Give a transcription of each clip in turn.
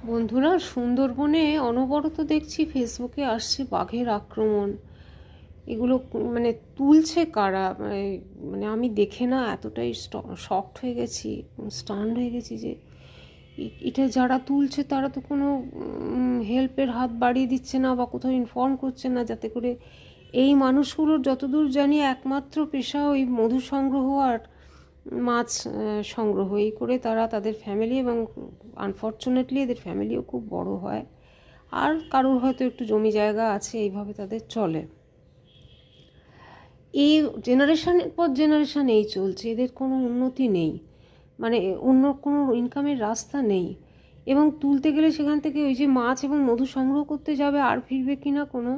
বন্ধুরা, সুন্দরবনে অনবরত দেখছি ফেসবুকে আসছে বাঘের আক্রমণ। এগুলো মানে তুলছে কারা? মানে আমি দেখে না এতটাই শকড হয়ে গেছি, স্টান্ড হয়ে গেছি যে এটা যারা তুলছে তারা তো কোনো হেল্পের হাত বাড়িয়ে দিচ্ছে না বা কোথাও ইনফর্ম করছে না, যাতে করে এই মানুষগুলোর যতদূর জানি একমাত্র পেশা ওই মধু সংগ্রহ আর মাছ সংগ্রহ। এই করে তারা তাদের ফ্যামিলি, এবং আনফর্চুনেটলি এদের ফ্যামিলিও খুব বড় হয়, আর কারোর হয়তো একটু জমি জায়গা আছে, এইভাবে তাদের চলে। এই জেনারেশনের পর জেনারেশন এই চলছে, এদের কোনো উন্নতি নেই, মানে অন্য কোনো ইনকামের রাস্তা নেই। এবং তুলতে গেলে সেখান থেকে ওই যে মাছ এবং মধু সংগ্রহ করতে যাবে, আর ফিরবে কি না কোনো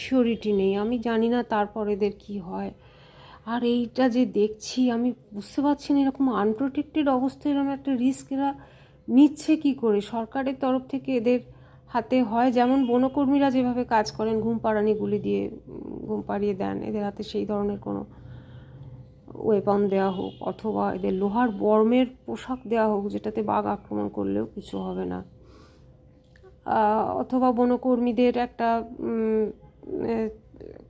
সিওরিটি নেই। আমি জানি না তারপর এদের কি হয়। আর এইটা যে দেখছি, আমি বুঝতে পারছি না এরকম আনপ্রোটেক্টেড অবস্থায় এরকম একটা রিস্ক এরা নিচ্ছে কি করে। সরকারের তরফ থেকে এদের হাতে হয় যেমন বনকর্মীরা যেভাবে কাজ করেন, ঘুম পাড়ানি গুলি দিয়ে ঘুম পাড়িয়ে দেন, এদের হাতে সেই ধরনের কোনো ওয়েপন দেওয়া হোক, অথবা এদের লোহার বর্মের পোশাক দেওয়া হোক যেটাতে বাঘ আক্রমণ করলেও কিছু হবে না, অথবা বনকর্মীদের একটা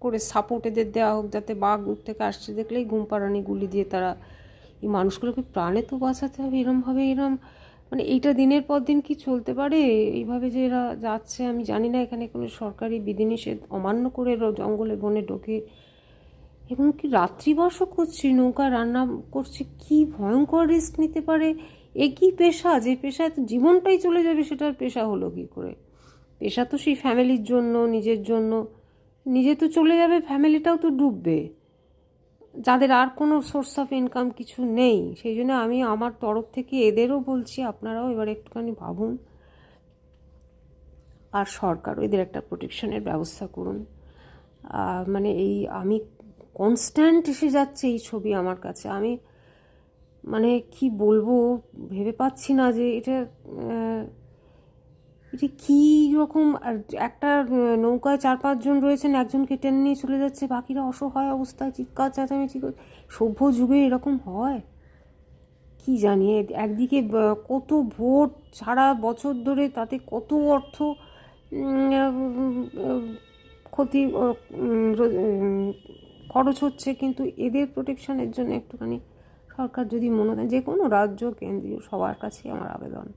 করে সাপোর্ট এদের দেওয়া হোক, যাতে বাঘ দূর থেকে আসছে দেখলেই ঘুম পাড়ানি গুলি দিয়ে তারা এই মানুষগুলোকে প্রাণে তো বাঁচাতে হবে। এরমভাবে এরম মানে এইটা দিনের পর দিন কি চলতে পারে? এইভাবে যে এরা যাচ্ছে, আমি জানি না এখানে কোনো সরকারি বিধিনিষেধ অমান্য করে জঙ্গলে বনে ঢোকে, এবং কি রাত্রিবাসও করছি, নৌকা রান্না করছি, কি ভয়ঙ্কর রিস্ক নিতে পারে। এ কি পেশা? যে পেশায় তো জীবনটাই চলে যাবে, সেটার পেশা হলো কি করে? পেশা তো সেই ফ্যামিলির জন্য, নিজের জন্য। নিজে তো চলে যাবে, ফ্যামিলিটাও তো ডুববে, যাদের আর কোনো সোর্স অফ ইনকাম কিছু নেই। সেই জন্য আমি আমার তরফ থেকে এদেরও বলছি, আপনারাও এবার একটুখানি ভাবুন, আর সরকারও এদের একটা প্রোটেকশনের ব্যবস্থা করুন। মানে এই আমি কনস্ট্যান্ট এসে যাচ্ছে এই ছবি আমার কাছে, আমি মানে কি বলবো, ভেবে পাচ্ছি না যে এটা এটা কী রকম। আর একটা নৌকায় 4-5 জন রয়েছেন, একজনকে টেনে নিয়ে চলে যাচ্ছে, বাকিরা অসহায় অবস্থায় চিৎকার চেঁচামেচি করে। সভ্য যুগে এরকম হয় কি জানি। একদিকে কত ভোট সারা বছর ধরে, তাতে কত অর্থ ক্ষতি খরচ হচ্ছে, কিন্তু এদের প্রোটেকশনের জন্য একটুখানি সরকার যদি মনে দেয়, যে কোনো রাজ্য কেন্দ্রীয় সবার কাছেই আমার আবেদন।